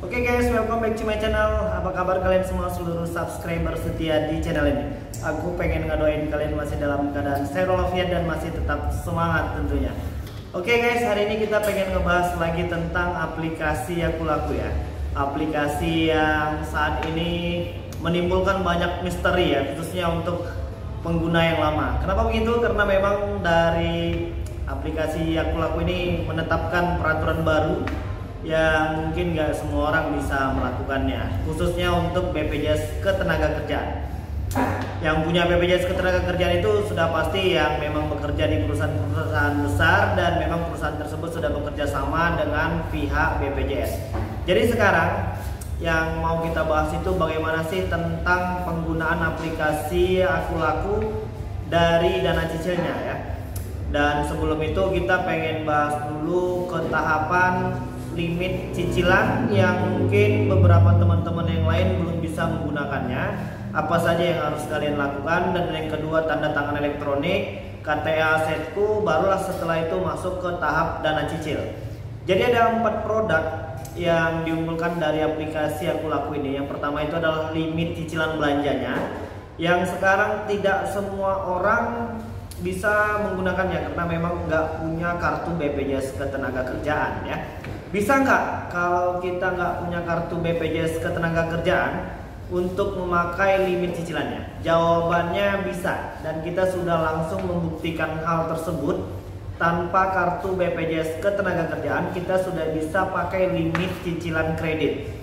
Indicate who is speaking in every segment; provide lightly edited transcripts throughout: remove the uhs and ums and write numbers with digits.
Speaker 1: Oke guys, welcome back to my channel. Apa kabar kalian semua seluruh subscriber setia di channel ini? Aku pengen ngedoain kalian masih dalam keadaan sehat walafiat dan masih tetap semangat tentunya. Oke guys, hari ini kita pengen ngebahas lagi tentang aplikasi Aku Laku ya. Aplikasi yang saat ini menimbulkan banyak misteri ya, khususnya untuk pengguna yang lama. Kenapa begitu? Karena memang dari aplikasi Aku Laku ini menetapkan peraturan baru yang mungkin nggak semua orang bisa melakukannya, khususnya untuk BPJS Ketenagakerjaan. Yang punya BPJS Ketenagakerjaan itu sudah pasti yang memang bekerja di perusahaan-perusahaan besar dan memang perusahaan tersebut sudah bekerja sama dengan pihak BPJS. Jadi sekarang yang mau kita bahas itu bagaimana sih tentang penggunaan aplikasi Aku Laku dari dana cicilnya ya. Dan sebelum itu kita pengen bahas dulu ke tahapan limit cicilan yang mungkin beberapa teman-teman yang lain belum bisa menggunakannya. Apa saja yang harus kalian lakukan, dan yang kedua tanda tangan elektronik, KTA Setku, barulah setelah itu masuk ke tahap dana cicil. Jadi ada 4 produk yang diunggulkan dari aplikasi Aku Laku ini. Yang pertama itu adalah limit cicilan belanjanya, yang sekarang tidak semua orang bisa menggunakannya karena memang nggak punya kartu BPJS Ketenagakerjaan ya. Bisa nggak kalau kita nggak punya kartu BPJS Ketenagakerjaan untuk memakai limit cicilannya? Jawabannya bisa, dan kita sudah langsung membuktikan hal tersebut. Tanpa kartu BPJS Ketenagakerjaan kita sudah bisa pakai limit cicilan kredit.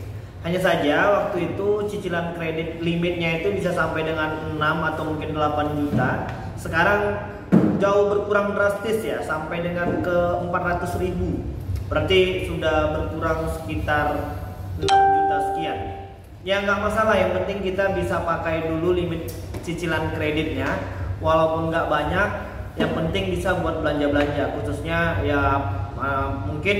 Speaker 1: Hanya saja waktu itu cicilan kredit limitnya itu bisa sampai dengan 6 atau mungkin 8 juta. Sekarang jauh berkurang drastis ya, sampai dengan ke 400.000. Berarti sudah berkurang sekitar 6 juta sekian. Ya nggak masalah, yang penting kita bisa pakai dulu limit cicilan kreditnya. Walaupun nggak banyak, yang penting bisa buat belanja-belanja. Khususnya ya mungkin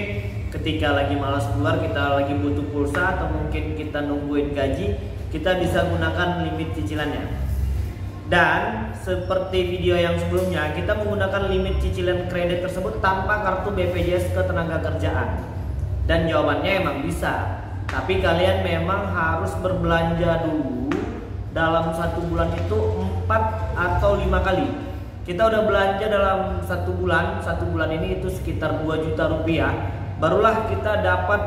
Speaker 1: ketika lagi malas keluar, kita lagi butuh pulsa, atau mungkin kita nungguin gaji, kita bisa gunakan limit cicilannya. Dan seperti video yang sebelumnya, kita menggunakan limit cicilan kredit tersebut tanpa kartu BPJS Ketenagakerjaan. Dan jawabannya emang bisa, tapi kalian memang harus berbelanja dulu dalam 1 bulan itu 4 atau 5 kali. Kita udah belanja dalam 1 bulan, 1 bulan ini itu sekitar 2 juta rupiah, barulah kita dapat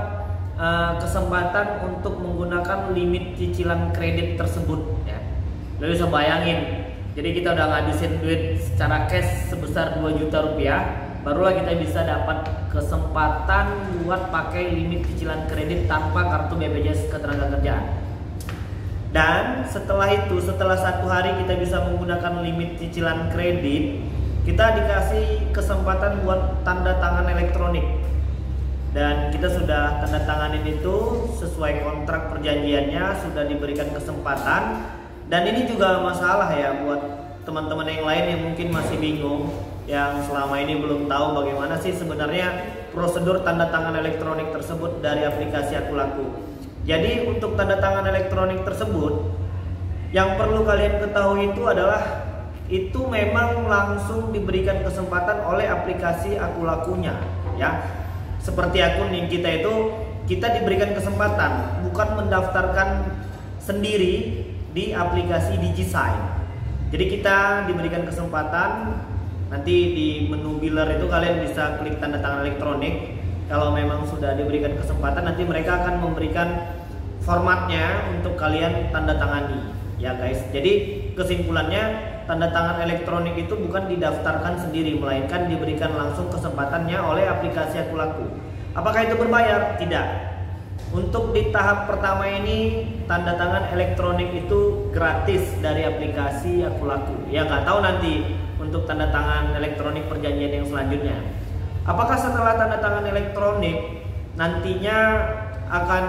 Speaker 1: kesempatan untuk menggunakan limit cicilan kredit tersebut ya. Lo bisa bayangin, jadi kita udah ngabisin duit secara cash sebesar 2 juta rupiah, barulah kita bisa dapat kesempatan buat pakai limit cicilan kredit tanpa kartu BPJS Ketenagakerjaan. Dan setelah itu, setelah 1 hari kita bisa menggunakan limit cicilan kredit, kita dikasih kesempatan buat tanda tangan elektronik. Dan kita sudah tanda tanganin itu sesuai kontrak perjanjiannya, sudah diberikan kesempatan. Dan ini juga masalah ya buat teman-teman yang lain yang mungkin masih bingung, yang selama ini belum tahu bagaimana sih sebenarnya prosedur tanda tangan elektronik tersebut dari aplikasi Aku Laku. Jadi untuk tanda tangan elektronik tersebut, yang perlu kalian ketahui itu adalah itu memang langsung diberikan kesempatan oleh aplikasi Aku Lakunya ya. Seperti akun link kita itu, kita diberikan kesempatan, bukan mendaftarkan sendiri di aplikasi DigiSign. Jadi kita diberikan kesempatan, nanti di menu biller itu kalian bisa klik tanda tangan elektronik. Kalau memang sudah diberikan kesempatan, nanti mereka akan memberikan formatnya untuk kalian tanda tangani ya guys. Jadi kesimpulannya, tanda tangan elektronik itu bukan didaftarkan sendiri, melainkan diberikan langsung kesempatannya oleh aplikasi Aku Laku. Apakah itu berbayar? Tidak. Untuk di tahap pertama ini, tanda tangan elektronik itu gratis dari aplikasi Aku Laku. Ya nggak tahu nanti untuk tanda tangan elektronik perjanjian yang selanjutnya. Apakah setelah tanda tangan elektronik nantinya akan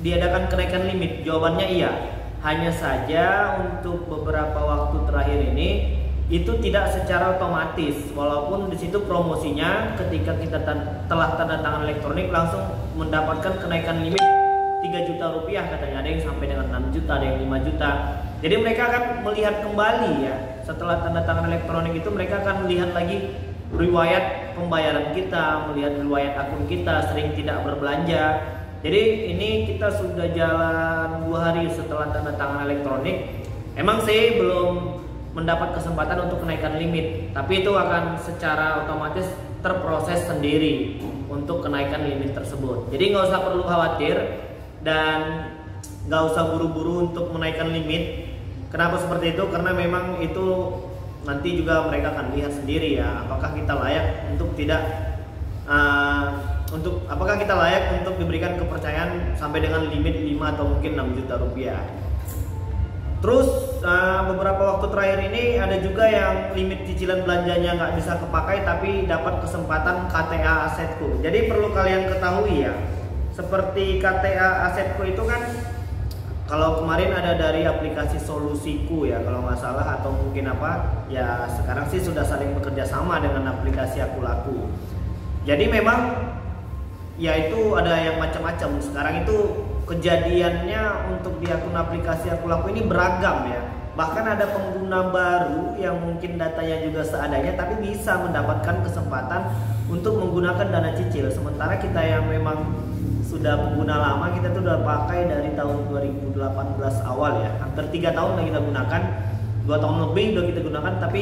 Speaker 1: diadakan kenaikan limit? Jawabannya iya. Hanya saja untuk beberapa waktu terakhir ini itu tidak secara otomatis, walaupun di situ promosinya ketika kita telah tanda tangan elektronik langsung mendapatkan kenaikan limit 3 juta rupiah katanya, ada yang sampai dengan 6 juta, ada yang 5 juta. Jadi mereka akan melihat kembali ya, setelah tanda tangan elektronik itu mereka akan melihat lagi riwayat pembayaran kita, melihat riwayat akun kita, sering tidak berbelanja, Jadi ini kita sudah jalan 2 hari setelah tanda tangan elektronik. Emang sih belum mendapat kesempatan untuk kenaikan limit, tapi itu akan secara otomatis terproses sendiri untuk kenaikan limit tersebut. Jadi nggak usah perlu khawatir dan nggak usah buru-buru untuk menaikkan limit. Kenapa seperti itu? Karena memang itu nanti juga mereka akan lihat sendiri ya, apakah kita layak untuk apakah kita layak untuk diberikan kepercayaan sampai dengan limit 5 atau mungkin 6 juta rupiah. Terus beberapa waktu terakhir ini ada juga yang limit cicilan belanjanya nggak bisa kepakai tapi dapat kesempatan KTA Asetku. Jadi perlu kalian ketahui ya, seperti KTA Asetku itu kan kalau kemarin ada dari aplikasi Solusiku ya kalau nggak salah, atau mungkin apa ya, sekarang sih sudah saling bekerja sama dengan aplikasi Aku Laku. Jadi memang ya itu ada yang macam-macam. Sekarang itu kejadiannya untuk di akun aplikasi Aku Laku ini beragam ya. Bahkan ada pengguna baru yang mungkin datanya juga seadanya tapi bisa mendapatkan kesempatan untuk menggunakan dana cicil. Sementara kita yang memang sudah pengguna lama, kita tuh udah pakai dari tahun 2018 awal ya, hampir 3 tahun udah kita gunakan, 2 tahun lebih udah kita gunakan. Tapi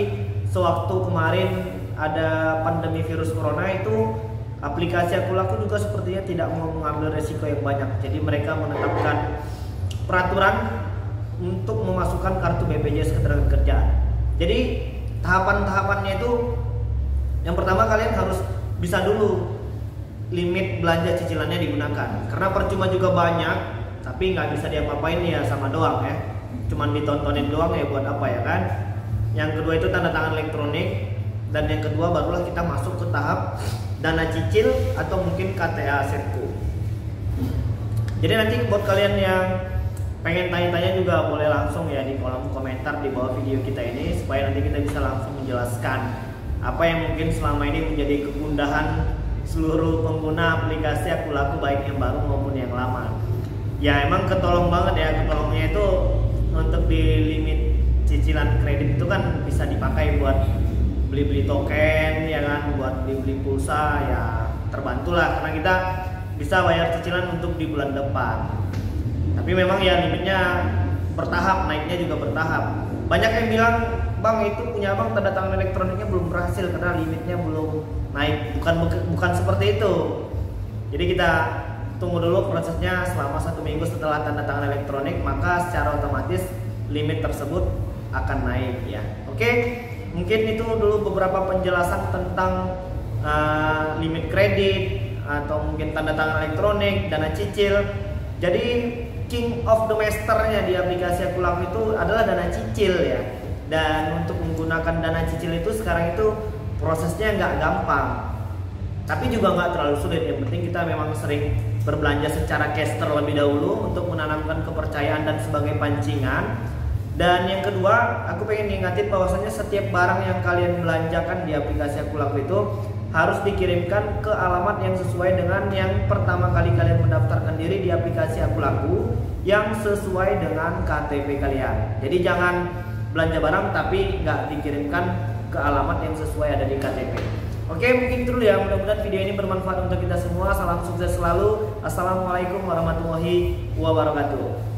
Speaker 1: sewaktu kemarin ada pandemi virus corona itu, aplikasi Aku Laku juga sepertinya tidak mau mengambil resiko yang banyak. Jadi mereka menetapkan peraturan untuk memasukkan kartu BPJS Ketenagakerjaan. Jadi tahapan-tahapannya itu, yang pertama kalian harus bisa dulu limit belanja cicilannya digunakan, karena percuma juga banyak tapi nggak bisa diapa-apain ya, sama doang ya, cuman ditontonin doang ya, buat apa ya kan. Yang kedua itu tanda tangan elektronik, dan yang kedua barulah kita masuk ke tahap dana cicil atau mungkin KTA Asetku. Jadi nanti buat kalian yang pengen tanya-tanya juga boleh langsung ya di kolom komentar di bawah video kita ini, supaya nanti kita bisa langsung menjelaskan apa yang mungkin selama ini menjadi kegundahan seluruh pengguna aplikasi Aku Laku, baik yang baru maupun yang lama. Ya emang ketolong banget ya, ketolongnya itu untuk di limit cicilan kredit itu kan bisa dipakai buat beli-beli token ya kan, buat beli-beli pulsa ya, terbantulah karena kita bisa bayar cicilan untuk di bulan depan. Tapi memang ya limitnya bertahap, naiknya juga bertahap. Banyak yang bilang, "Bang, itu punya abang tanda tangan elektroniknya belum berhasil karena limitnya belum naik." Bukan seperti itu. Jadi kita tunggu dulu prosesnya selama 1 minggu setelah tanda tangan elektronik, maka secara otomatis limit tersebut akan naik ya. Oke, mungkin itu dulu beberapa penjelasan tentang limit kredit atau mungkin tanda tangan elektronik, dana cicil. Jadi king of the masternya di aplikasi Aku Laku itu adalah dana cicil ya. Dan untuk menggunakan dana cicil itu sekarang itu prosesnya nggak gampang, tapi juga nggak terlalu sulit. Yang penting kita memang sering berbelanja secara cash terlebih dahulu untuk menanamkan kepercayaan dan sebagai pancingan. Dan yang kedua, aku pengen ngingatin bahwasanya setiap barang yang kalian belanjakan di aplikasi Aku Laku itu harus dikirimkan ke alamat yang sesuai dengan yang pertama kali kalian mendaftarkan diri di aplikasi Aku Laku, yang sesuai dengan KTP kalian. Jadi jangan belanja barang tapi nggak dikirimkan ke alamat yang sesuai ada di KTP. Oke, mungkin itu dulu ya. Mudah-mudahan video ini bermanfaat untuk kita semua. Salam sukses selalu. Assalamualaikum warahmatullahi wabarakatuh.